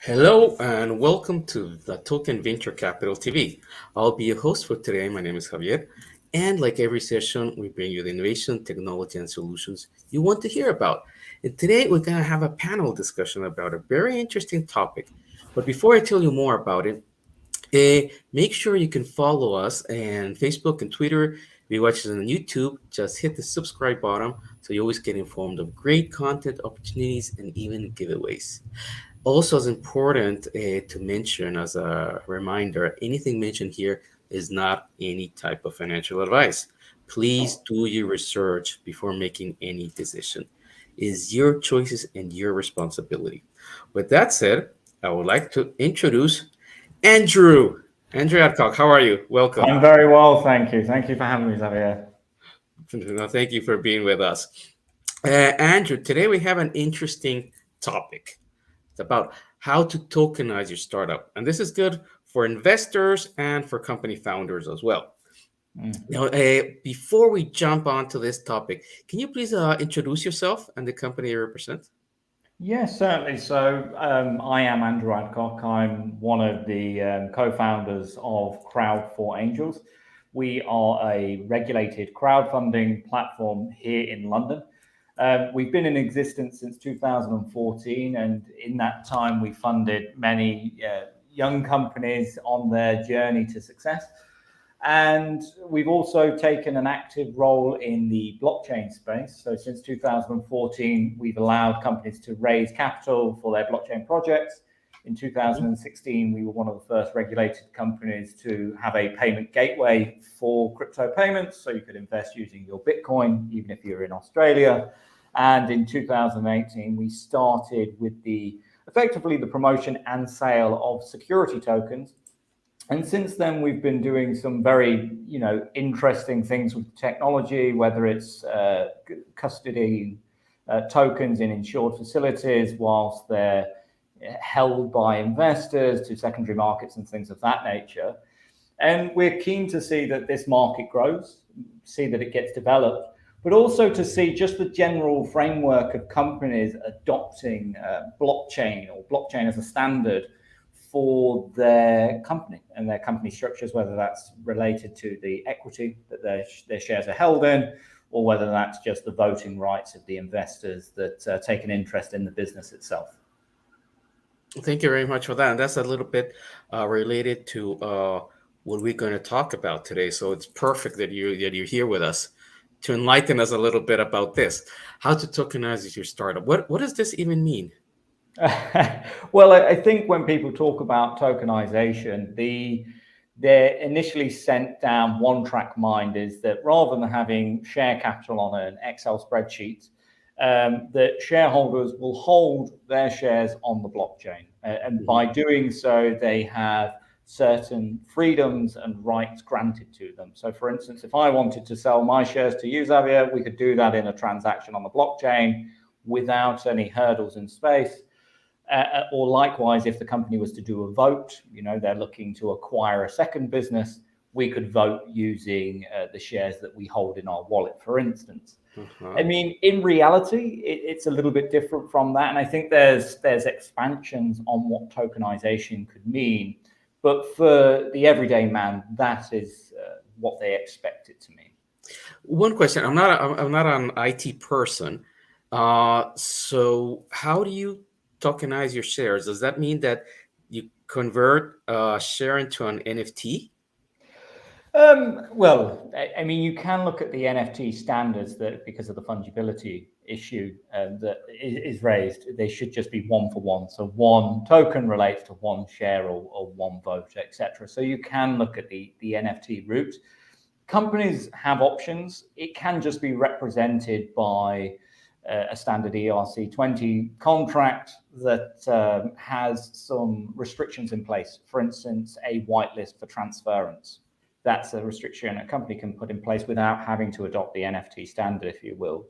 Hello and welcome to the Token Venture Capital TV. I'll be your host for today. My name is Javier. And like every session, we bring you the innovation, technology, and solutions you want to hear about. And today, we're going to have a panel discussion about a very interesting topic. But before I tell you more about it, make sure you can follow us on Facebook and Twitter. If you watch us on YouTube, just hit the subscribe button so you always get informed of great content, opportunities, and even giveaways. Also, as important to mention as a reminder, anything mentioned here is not any type of financial advice. Please do your research before making any decision. It is your choices and your responsibility. With that said, I would like to introduce Andrew. Andrew Adcock, how are you? Welcome. I'm very well, thank you. Thank you for having me, Xavier. No, thank you for being with us. Andrew, today we have an interesting topic. It's about how to tokenize your startup. And this is good for investors and for company founders as well. Now, before we jump onto this topic, can you please introduce yourself and the company you represent? Yes, certainly. So I am Andrew Adcock. I'm one of the co-founders of Crowd for Angels. We are a regulated crowdfunding platform here in London. We've been in existence since 2014, and in that time, we funded many young companies on their journey to success. And we've also taken an active role in the blockchain space. So since 2014, we've allowed companies to raise capital for their blockchain projects. In 2016, we were one of the first regulated companies to have a payment gateway for crypto payments. So you could invest using your Bitcoin, even if you're in Australia. And in 2018, we started with effectively the promotion and sale of security tokens. And since then, we've been doing some very, interesting things with technology, whether it's custody tokens in insured facilities whilst they're held by investors to secondary markets and things of that nature. And we're keen to see that this market grows, see that it gets developed, but also to see just the general framework of companies adopting blockchain or blockchain as a standard for their company and their company structures, whether that's related to the equity that their shares are held in, or whether that's just the voting rights of the investors that take an interest in the business itself. Thank you very much for that. And that's a little bit related to what we're going to talk about today. So it's perfect that you're here with us to enlighten us a little bit about this. How to tokenize your startup. What does this even mean? Well, I think when people talk about tokenization, they're initially sent down one-track mind is that rather than having share capital on an Excel spreadsheet, that shareholders will hold their shares on the blockchain. And by doing so, they have certain freedoms and rights granted to them. So for instance, if I wanted to sell my shares to you, Xavier, we could do that in a transaction on the blockchain without any hurdles in space. Or likewise, if the company was to do a vote, they're looking to acquire a second business, we could vote using the shares that we hold in our wallet, for instance. I mean, in reality, it's a little bit different from that. And I think there's expansions on what tokenization could mean. But for the everyday man, that is what they expect it to mean. One question. I'm not an IT person. So how do you tokenize your shares? Does that mean that you convert a share into an NFT? Well, I mean, you can look at the NFT standards that because of the fungibility issue that is raised, they should just be one for one. So one token relates to one share or one vote, etc. So you can look at the NFT route. Companies have options. It can just be represented by a standard ERC20 contract that has some restrictions in place. For instance, a whitelist for transference. That's a restriction a company can put in place without having to adopt the NFT standard, if you will.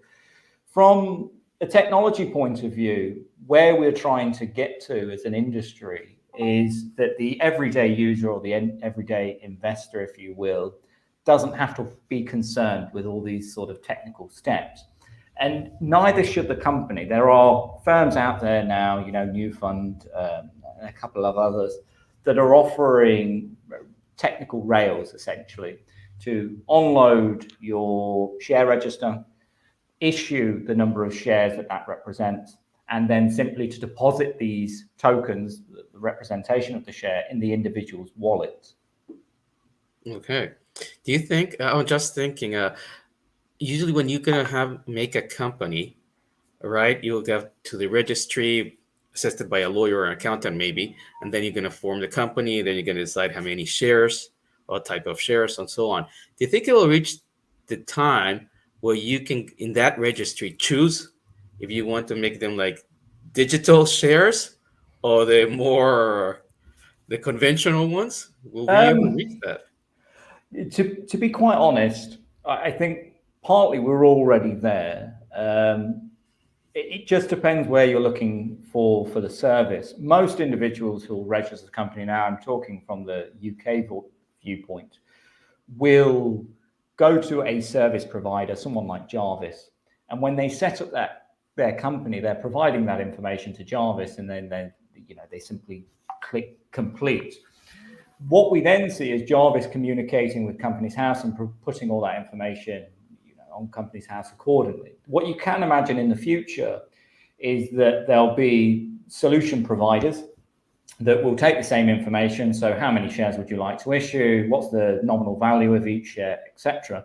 From a technology point of view, where we're trying to get to as an industry is that the everyday user or the everyday investor, if you will, doesn't have to be concerned with all these sort of technical steps. And neither should the company. There are firms out there now, New Fund a couple of others that are offering technical rails essentially to onload your share register, issue the number of shares that that represents, and then simply to deposit these tokens, the representation of the share, in the individual's wallet. Okay. Do you think, I'm just thinking, usually when you're going to make a company, right, you'll go to the registry assisted by a lawyer or an accountant maybe, and then you're going to form the company, then you're going to decide how many shares, what type of shares, and so on. Do you think it will reach the time where you can, in that registry, choose if you want to make them like digital shares or the conventional ones? Will we ever reach Um, that? to be quite honest, I think partly we're already there. It just depends where you're looking for the service. Most individuals who will register a company now, I'm talking from the UK viewpoint, will go to a service provider, someone like Jarvis, and when they set up their company, they're providing that information to Jarvis, and then they simply click complete. What we then see is Jarvis communicating with Companies House and putting all that information on Companies House accordingly. What you can imagine in the future is that there'll be solution providers that will take the same information. So how many shares would you like to issue? What's the nominal value of each share, etc.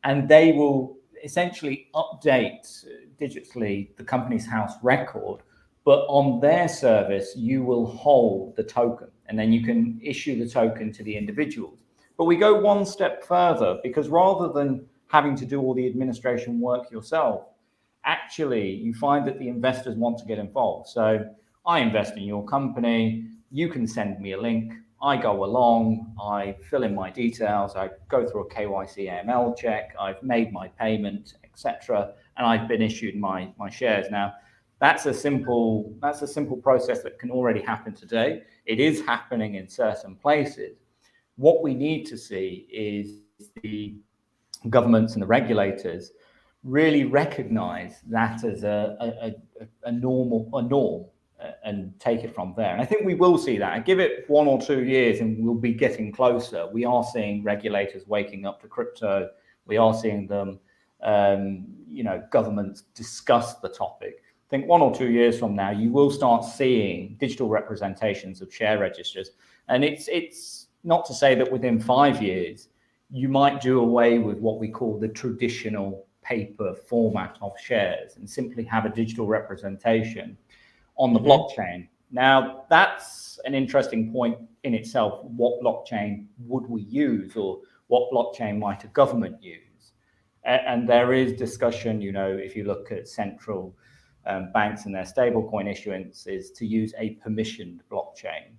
And they will essentially update digitally the Companies House record, but on their service, you will hold the token and then you can issue the token to the individuals. But we go one step further, because rather than having to do all the administration work yourself, actually you find that the investors want to get involved. So I invest in your company, you can send me a link, I go along, I fill in my details, I go through a KYC AML check, I've made my payment, etc., and I've been issued my shares. Now, that's a simple process that can already happen today. It is happening in certain places. What we need to see is the governments and the regulators really recognize that as a norm and take it from there. And I think we will see that. I give it 1 or 2 years and we'll be getting closer. We are seeing regulators waking up to crypto. We are seeing them, governments discuss the topic. I think 1 or 2 years from now, you will start seeing digital representations of share registers. And it's not to say that within 5 years, you might do away with what we call the traditional paper format of shares and simply have a digital representation on the blockchain. Now, that's an interesting point in itself. What blockchain would we use, or what blockchain might a government use? And there is discussion, if you look at central banks and their stablecoin issuance, is to use a permissioned blockchain.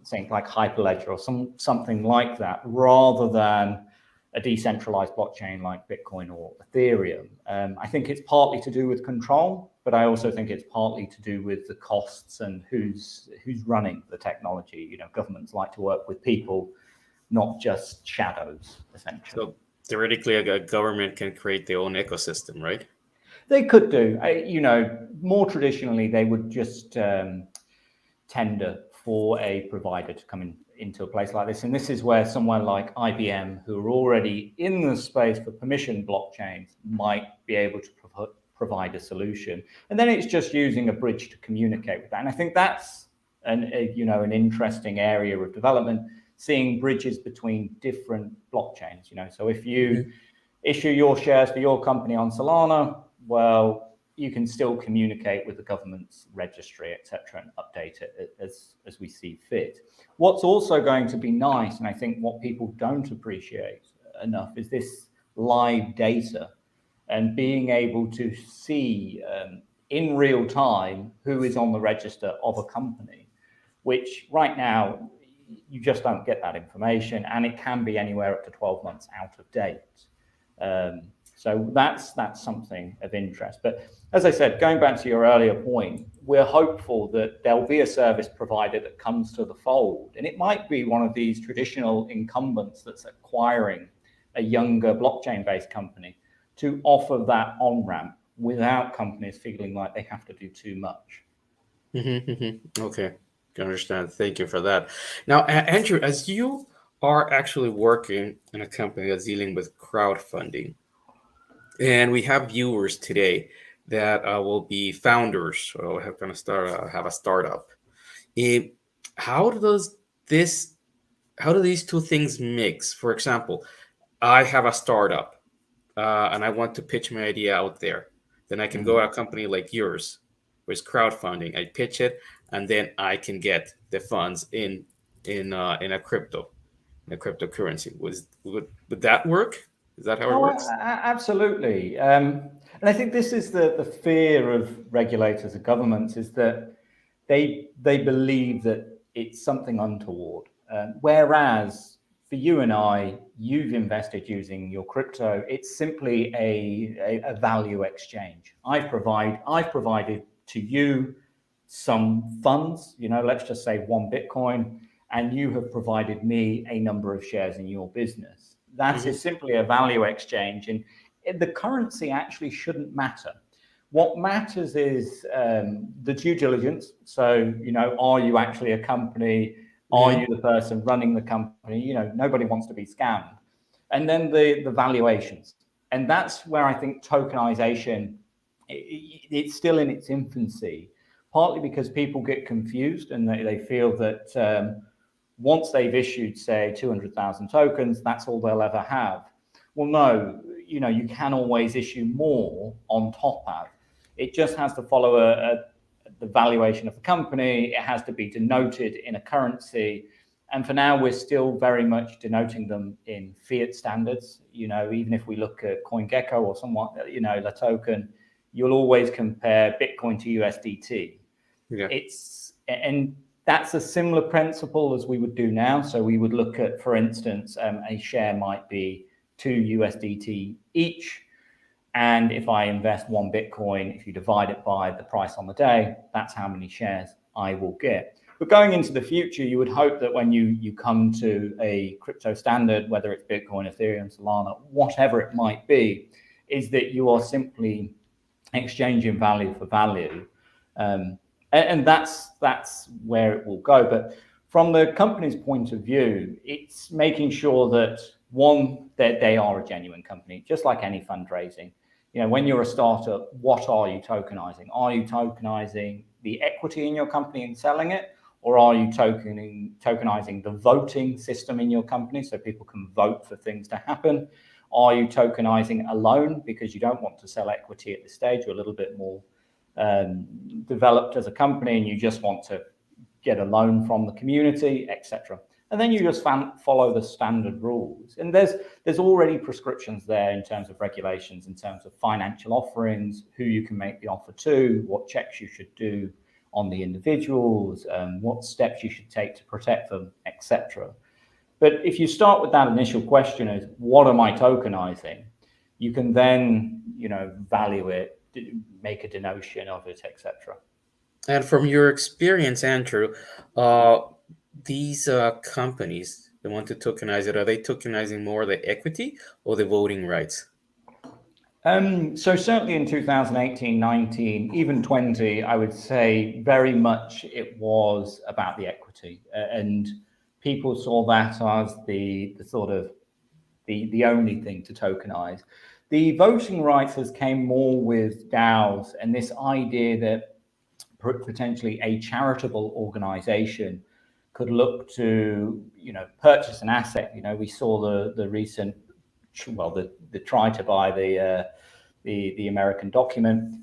Things like Hyperledger or something like that, rather than a decentralized blockchain like Bitcoin or Ethereum. I think it's partly to do with control, but I also think it's partly to do with the costs and who's running the technology. Governments like to work with people, not just shadows, essentially. So theoretically, a government can create their own ecosystem, right? They could do. More traditionally, they would just tender for a provider to come into a place like this. And this is where someone like IBM, who are already in the space for permission blockchains, might be able to provide a solution. And then it's just using a bridge to communicate with that. And I think that's an interesting area of development, seeing bridges between different blockchains. So if you issue your shares for your company on Solana, well, you can still communicate with the government's registry, etc., and update it as we see fit. What's also going to be nice, and I think what people don't appreciate enough, is this live data and being able to see in real time who is on the register of a company, which right now you just don't get that information, and it can be anywhere up to 12 months out of date. So that's something of interest. But as I said, going back to your earlier point, we're hopeful that there'll be a service provider that comes to the fold. And it might be one of these traditional incumbents that's acquiring a younger blockchain-based company to offer that on-ramp without companies feeling like they have to do too much. Okay. I understand. Thank you for that. Now, Andrew, as you are actually working in a company that's dealing with crowdfunding, and we have viewers today that will be founders or have going to start have a startup. Eh, how does this? How do these two things mix? For example, I have a startup and I want to pitch my idea out there. Then I can go to a company like yours, which is crowdfunding. I pitch it, and then I can get the funds in a in a cryptocurrency. Would that work? Is that how it Oh, works? absolutely. And I think this is the fear of regulators and governments is that they believe that it's something untoward. Whereas for you and I, you've invested using your crypto. It's simply a value exchange. I've provided to you some funds. Let's just say 1 Bitcoin, and you have provided me a number of shares in your business. That Hmm. is simply a value exchange, and the currency actually shouldn't matter. What matters is the due diligence. So, are you actually a company? Are Hmm. you the person running the company? Nobody wants to be scammed. And then the valuations. And that's where I think tokenization, it's still in its infancy, partly because people get confused and they feel that once they've issued, say, 200,000 tokens, that's all they'll ever have. Well, no, you can always issue more on top of. It just has to follow the valuation of the company. It has to be denoted in a currency. And for now, we're still very much denoting them in fiat standards. Even if we look at CoinGecko or somewhat, the token, you'll always compare Bitcoin to USDT. Yeah. And that's a similar principle as we would do now. So we would look at, for instance, a share might be 2 USDT each. And if I invest 1 Bitcoin, if you divide it by the price on the day, that's how many shares I will get. But going into the future, you would hope that when you come to a crypto standard, whether it's Bitcoin, Ethereum, Solana, whatever it might be, is that you are simply exchanging value for value. And that's where it will go. But from the company's point of view, it's making sure that one, that they are a genuine company, just like any fundraising. When you're a startup, what are you tokenizing? Are you tokenizing the equity in your company and selling it? Or are you tokenizing the voting system in your company so people can vote for things to happen? Are you tokenizing a loan because you don't want to sell equity at this stage? You're a little bit more developed as a company and you just want to get a loan from the community, etc. And then you just follow the standard rules. And there's already prescriptions there in terms of regulations, in terms of financial offerings, who you can make the offer to, what checks you should do on the individuals, what steps you should take to protect them, etc. But if you start with that initial question is, what am I tokenizing? You can then, value it, make a denotion of it, etc. And from your experience, Andrew, uh, these companies that want to tokenize it, are they tokenizing more the equity or the voting rights? So certainly in 2018, 19, even 20, I would say very much it was about the equity, and people saw that as the sort of the only thing to tokenize. The voting rights has came more with DAOs and this idea that potentially a charitable organization could look to purchase an asset. We saw the recent, well, the try to buy the American document,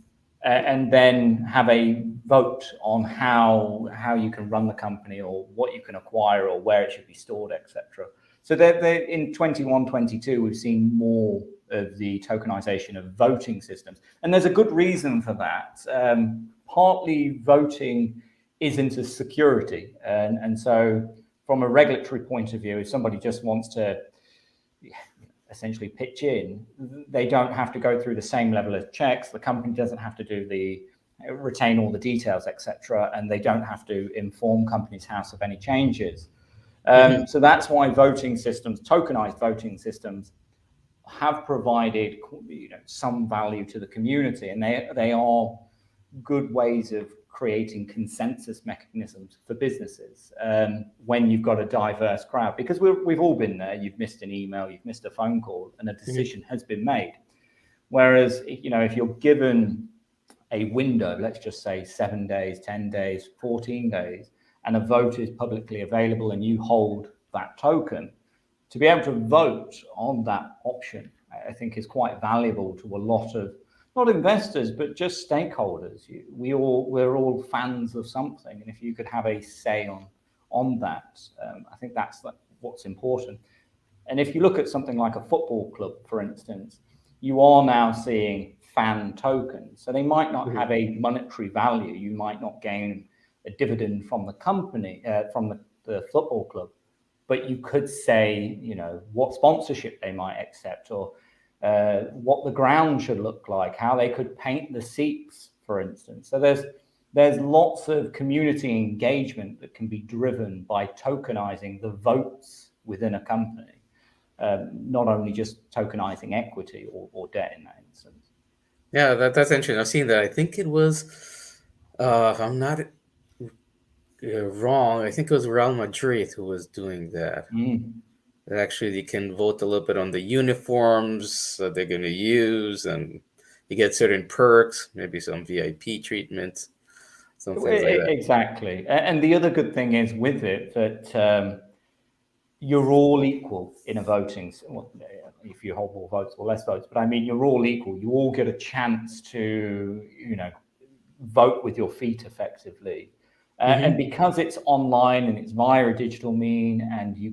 and then have a vote on how you can run the company or what you can acquire or where it should be stored, etc. So they're in 21, 22, we've seen more of the tokenization of voting systems. And there's a good reason for that. Partly voting isn't a security. And so from a regulatory point of view, if somebody just wants to essentially pitch in, they don't have to go through the same level of checks. The company doesn't have to retain all the details, etc. And they don't have to inform Companies House of any changes. Mhm. So that's why voting systems, tokenized voting systems, have provided some value to the community, and they are good ways of creating consensus mechanisms for businesses when you've got a diverse crowd, because we've all been there. You've missed an email, you've missed a phone call, and a decision has been made. Whereas, if you're given a window, let's just say 7 days, 10 days, 14 days, and a vote is publicly available and you hold that token, to be able to vote on that option, I think is quite valuable to a lot of, not investors, but just stakeholders. We're all fans of something, and if you could have a say on that, I think that's what's important. And if you look at something like a football club, for instance, you are now seeing fan tokens. So they might not have a monetary value. You might not gain a dividend from the company, from the football club, but you could say, what sponsorship they might accept, or what the ground should look like, how they could paint the seats, for instance. So there's lots of community engagement that can be driven by tokenizing the votes within a company, not only just tokenizing equity or debt in that instance. Yeah, that's interesting. I've seen that. I think it was, if I'm not wrong, I think it was Real Madrid who was doing that. That actually, you can vote a little bit on the uniforms that they're going to use, and you get certain perks, maybe some VIP treatment, some things like that. Exactly. And the other good thing is with it that you're all equal in a voting. Well, if you hold more votes or less votes, but I mean, you're all equal. You all get a chance to, vote with your feet effectively. And because it's online and it's via a digital mean, and you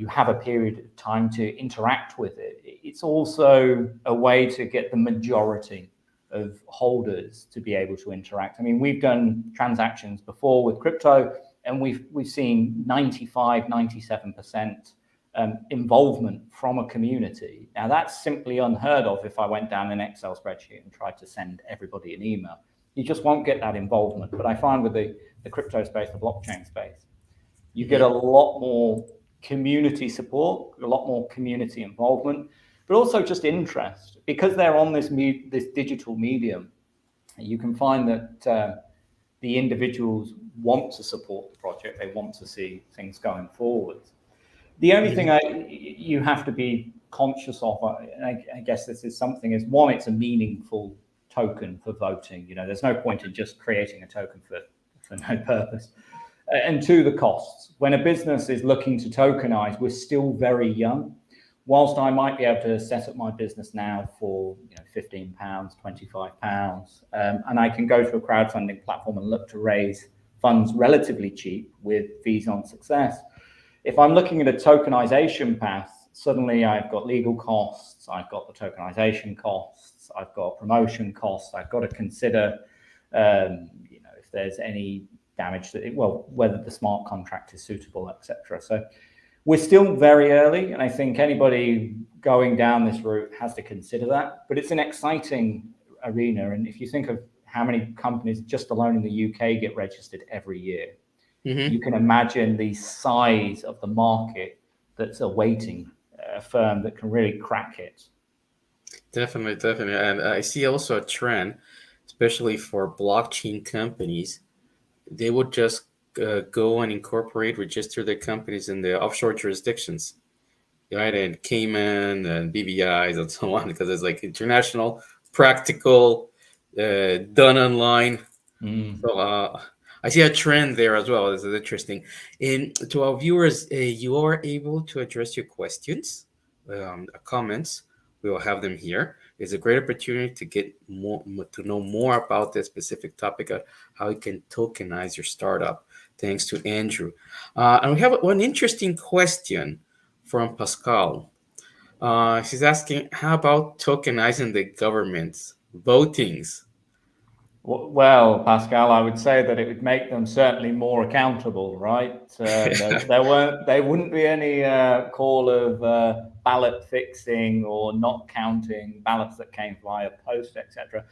have a period of time to interact with it, it's also a way to get the majority of holders to be able to interact. I mean, we've done transactions before with crypto, and we've seen 95, 97% involvement from a community. Now, that's simply unheard of if I went down an Excel spreadsheet and tried to send everybody an email. You just won't get that involvement. But I find with the crypto space, the blockchain space, you get a lot more community support, a lot more community involvement, but also just interest. Because they're on this digital medium, you can find that the individuals want to support the project. They want to see things going forward. The only thing you have to be conscious of, and I guess this is something, is one, it's a meaningful token for voting. There's no point in just creating a token for no purpose. And two, the costs. When a business is looking to tokenize, we're still very young. Whilst I might be able to set up my business now for £15, £25, and I can go to a crowdfunding platform and look to raise funds relatively cheap with fees on success. If I'm looking at a tokenization path, suddenly I've got legal costs, I've got the tokenization costs, I've got promotion costs, I've got to consider if there's any damage to it, whether the smart contract is suitable, etc. So we're still very early, and I think anybody going down this route has to consider that. But it's an exciting arena, and if you think of how many companies just alone in the UK get registered every year, you can imagine the size of the market that's awaiting a firm that can really crack it. Definitely. And I see also a trend, especially for blockchain companies. They would just go and register their companies in the offshore jurisdictions, right? And Cayman and BVIs and so on, because it's like international, practical, done online. So I see a trend there as well. This is interesting. And to our viewers, you are able to address your questions, comments. We will have them here. It's a great opportunity to get to know more about this specific topic of how you can tokenize your startup. Thanks to Andrew. And we have one interesting question from Pascal. She's asking, how about tokenizing the government's votings? Well, Pascal, I would say that it would make them certainly more accountable, right? There wouldn't be any call of ballot fixing or not counting ballots that came via post, etc.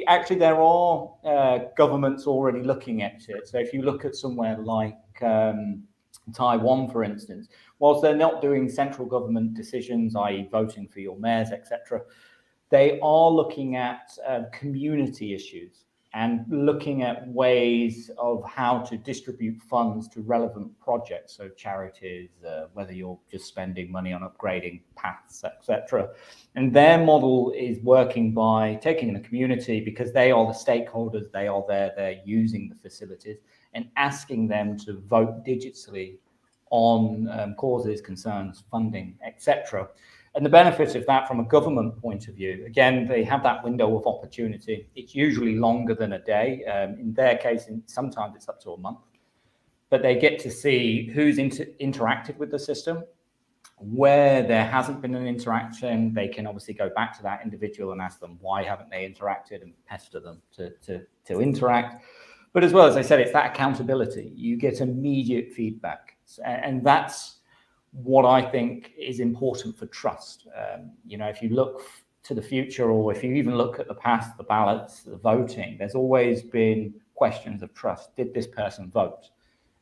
Actually, there are governments already looking at it. So if you look at somewhere like Taiwan, for instance, whilst they're not doing central government decisions, i.e. voting for your mayors, etc., they are looking at community issues and looking at ways of how to distribute funds to relevant projects, so charities, whether you're just spending money on upgrading paths, etc. And their model is working by taking in the community, because they are the stakeholders, they are there, they're using the facilities, and asking them to vote digitally on causes, concerns, funding, etc. And the benefit of that from a government point of view, again, they have that window of opportunity. It's usually longer than a day. In their case, sometimes it's up to a month. But they get to see who's interacted with the system. Where there hasn't been an interaction, they can obviously go back to that individual and ask them why haven't they interacted, and pester them to interact. But as well, as I said, it's that accountability. You get immediate feedback. And that's what I think is important for trust. If you look to the future, or if you even look at the past, the ballots, the voting, there's always been questions of trust. Did this person vote?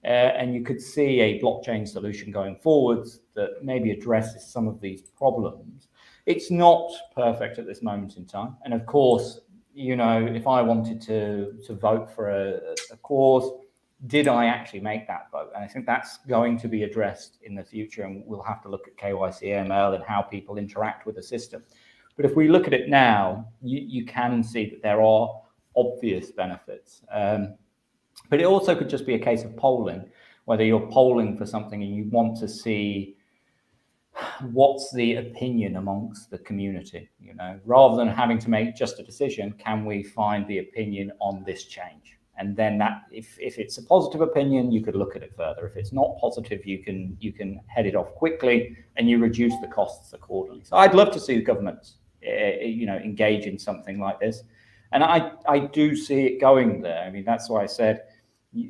And you could see a blockchain solution going forwards that maybe addresses some of these problems. It's not perfect at this moment in time. And of course, if I wanted to vote for a cause, did I actually make that vote? And I think that's going to be addressed in the future, and we'll have to look at KYC, AML, and how people interact with the system. But if we look at it now, you can see that there are obvious benefits. But it also could just be a case of polling, whether you're polling for something and you want to see what's the opinion amongst the community, rather than having to make just a decision, can we find the opinion on this change? And then that, if it's a positive opinion, you could look at it further. If it's not positive, you can head it off quickly, and you reduce the costs accordingly. So I'd love to see the government, engage in something like this, and I do see it going there. I mean, that's why I said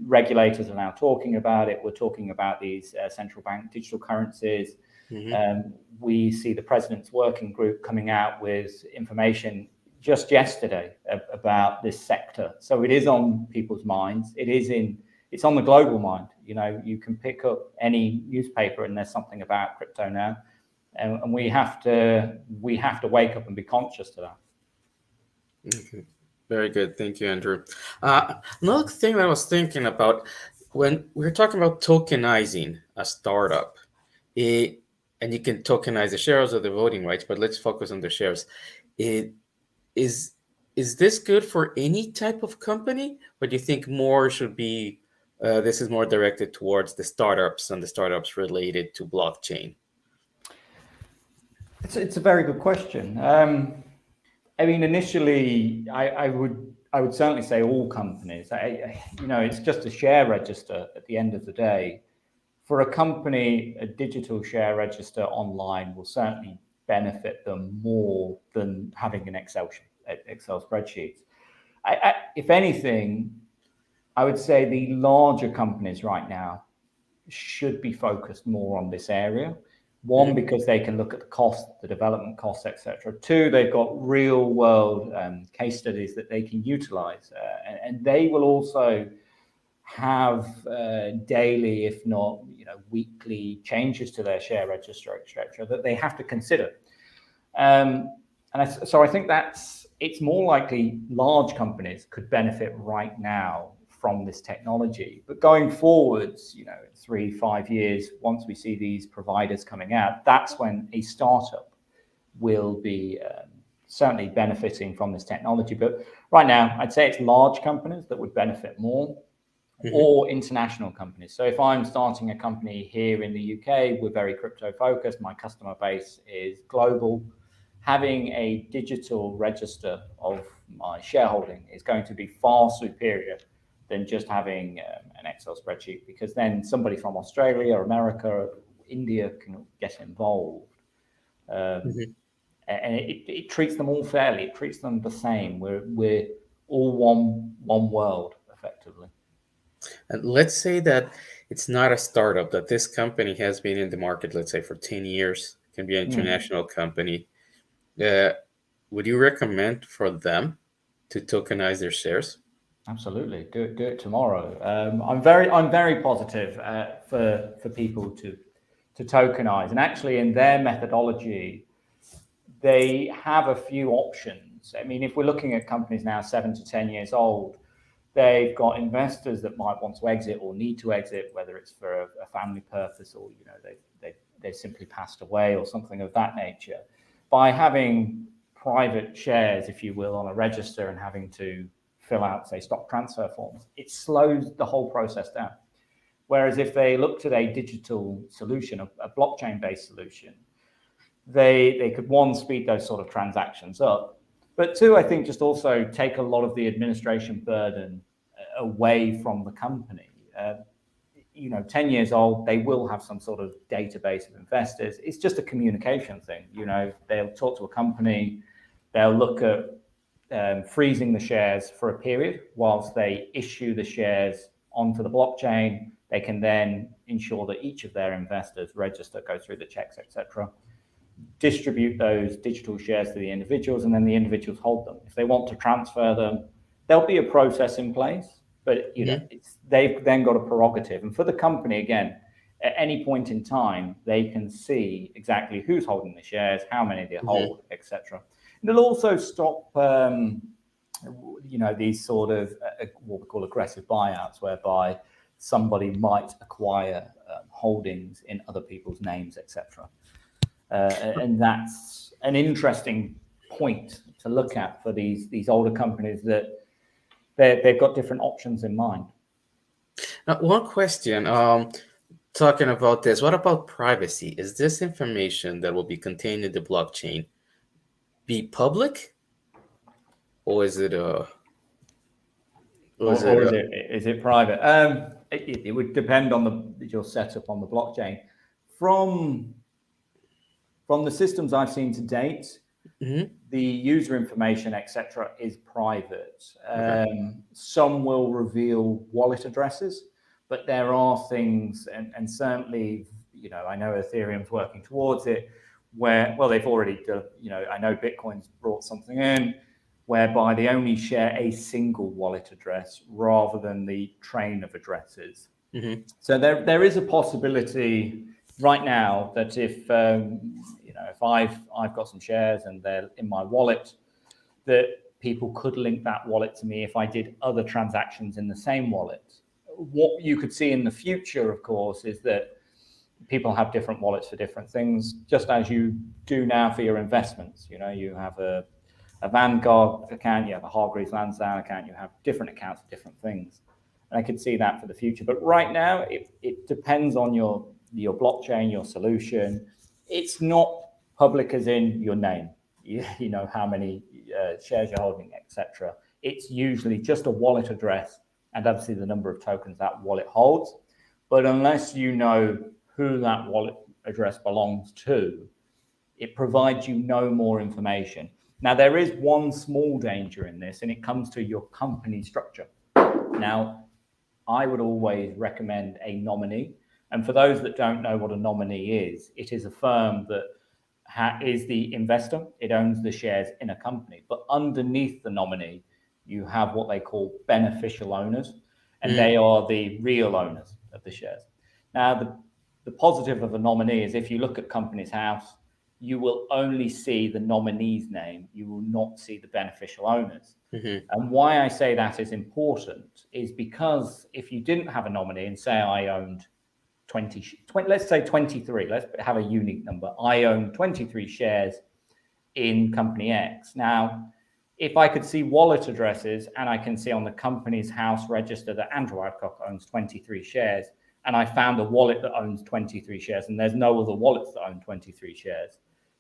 regulators are now talking about it. We're talking about these central bank digital currencies. Mm-hmm. We see the president's working group coming out with information just yesterday about this sector. So it is on people's minds. It's on the global mind. You can pick up any newspaper and there's something about crypto now, and we have to wake up and be conscious to that. Okay. Very good. Thank you, Andrew. Another thing that I was thinking about when we were talking about tokenizing a startup, and you can tokenize the shares or the voting rights, but let's focus on the shares. Is this good for any type of company, or do you think more should be this is more directed towards the startups and the startups related to blockchain? It's a very good question. I mean, initially, I would certainly say all companies. It's just a share register at the end of the day. For a company, a digital share register online will certainly benefit them more than having an Excel spreadsheet. If anything, I would say the larger companies right now should be focused more on this area. One, because they can look at the cost, the development costs, etc. Two, they've got real world case studies that they can utilize, and they will also have daily, if not weekly, changes to their share register, etc., that they have to consider. So I think it's more likely large companies could benefit right now from this technology. But going forwards, 3-5 years, once we see these providers coming out, that's when a startup will be certainly benefiting from this technology. But right now, I'd say it's large companies that would benefit more, or international companies. So if I'm starting a company here in the UK, we're very crypto focused, my customer base is global, having a digital register of my shareholding is going to be far superior than just having an Excel spreadsheet, because then somebody from Australia or America, India can get involved. And it treats them all fairly. It treats them the same. We're all one world, effectively. And let's say that it's not a startup, that this company has been in the market, let's say, for 10 years, can be an international company. Would you recommend for them to tokenize their shares? Absolutely, do it tomorrow. I'm very positive for people to tokenize, and actually in their methodology, they have a few options. I mean, if we're looking at companies now 7 to 10 years old, they've got investors that might want to exit or need to exit, whether it's for a family purpose or they've simply passed away or something of that nature. By having private shares, if you will, on a register and having to fill out, say, stock transfer forms, it slows the whole process down. Whereas if they looked at a digital solution, a blockchain-based solution, they could, one, speed those sort of transactions up, but two, I think just also take a lot of the administration burden away from the company. 10 years old, they will have some sort of database of investors. It's just a communication thing. They'll talk to a company, they'll look at freezing the shares for a period whilst they issue the shares onto the blockchain. They can then ensure that each of their investors register, go through the checks, etc., distribute those digital shares to the individuals, and then the individuals hold them. If they want to transfer them, there'll be a process in place, but they've then got a prerogative. And for the company, again, at any point in time, they can see exactly who's holding the shares, how many they hold, etc. And it'll also stop, these sort of what we call aggressive buyouts, whereby somebody might acquire holdings in other people's names, etc. And that's an interesting point to look at for these older companies, that they've got different options in mind. Now, one question, talking about this, what about privacy? Is this information that will be contained in the blockchain be public, or is it is it private? It would depend on your setup on the blockchain. From the systems I've seen to date, the user information, etc., is private. Some will reveal wallet addresses, but there are things, and certainly, I know Ethereum's working towards it, where, well, they've already done, I know Bitcoin's brought something in whereby they only share a single wallet address rather than the train of addresses. So there is a possibility right now that if I've got some shares and they're in my wallet, that people could link that wallet to me if I did other transactions in the same wallet. What you could see in the future, of course, is that people have different wallets for different things, just as you do now for your investments. You have a Vanguard account, you have a Hargreaves Lansdown account, you have different accounts for different things. And I could see that for the future. But right now, it depends on your blockchain, your solution. It's not public as in your name, you know how many shares you're holding, etc. It's usually just a wallet address and obviously the number of tokens that wallet holds. But unless you know who that wallet address belongs to, it provides you no more information. Now, there is one small danger in this, and it comes to your company structure. Now, I would always recommend a nominee. And for those that don't know what a nominee is, it is a firm that is the investor. It owns the shares in a company. But underneath the nominee, you have what they call beneficial owners, and they are the real owners of the shares. Now, the positive of a nominee is if you look at Companies House, you will only see the nominee's name. You will not see the beneficial owners. And why I say that is important is because if you didn't have a nominee, and say I owned 20, let's say 23, let's have a unique number. I own 23 shares in Company X. Now, if I could see wallet addresses and I can see on the Companies House register that Andrew Adcock owns 23 shares, and I found a wallet that owns 23 shares, and there's no other wallets that own 23 shares,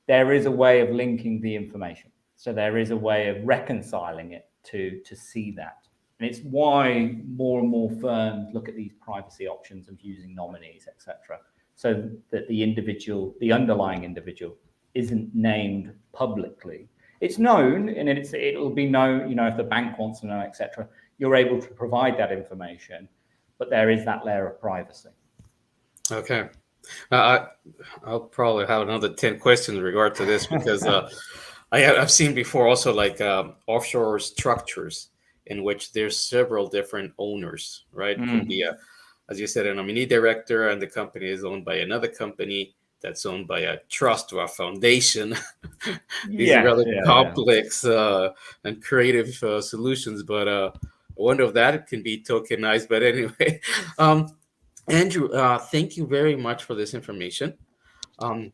there is a way of linking the information. So there is a way of reconciling it to see that. And it's why more and more firms look at these privacy options of using nominees, etc., so that the underlying individual isn't named publicly. It's known, and it'll be known, if the bank wants to know, etc., you're able to provide that information, but there is that layer of privacy. Okay. I'll probably have another 10 questions in regard to this because I've seen before also like offshore structures in which there's several different owners, right? From the, as you said, a nominee director, and the company is owned by another company, that's owned by a trust or a foundation. These are Yes, rather yeah, yeah. complex and creative solutions, but I wonder if that can be tokenized. But anyway, um, Andrew, thank you very much for this information. Um,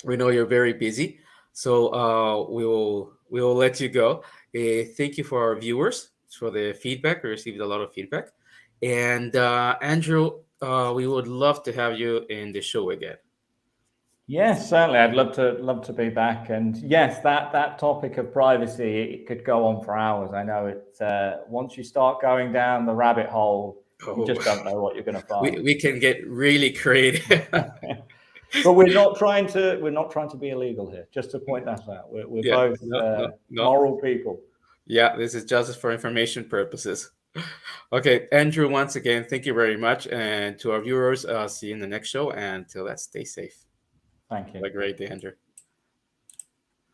we know you're very busy, so we will let you go. Thank you for our viewers for the feedback. We received a lot of feedback, and Andrew, we would love to have you in the show again. Yes, certainly. I'd love to be back. And yes, that topic of privacy, it could go on for hours. I know it. Once you start going down the rabbit hole, you Oh, just don't know what you're going to find. we can get really creative. But we're not trying to be illegal here. Just to point that out, we're Yeah, both no, no, no. moral people. Yeah, this is just for information purposes. Okay, Andrew, once again, thank you very much. And to our viewers, see you in the next show. And until that, stay safe. Thank Have you. a great day, Andrew.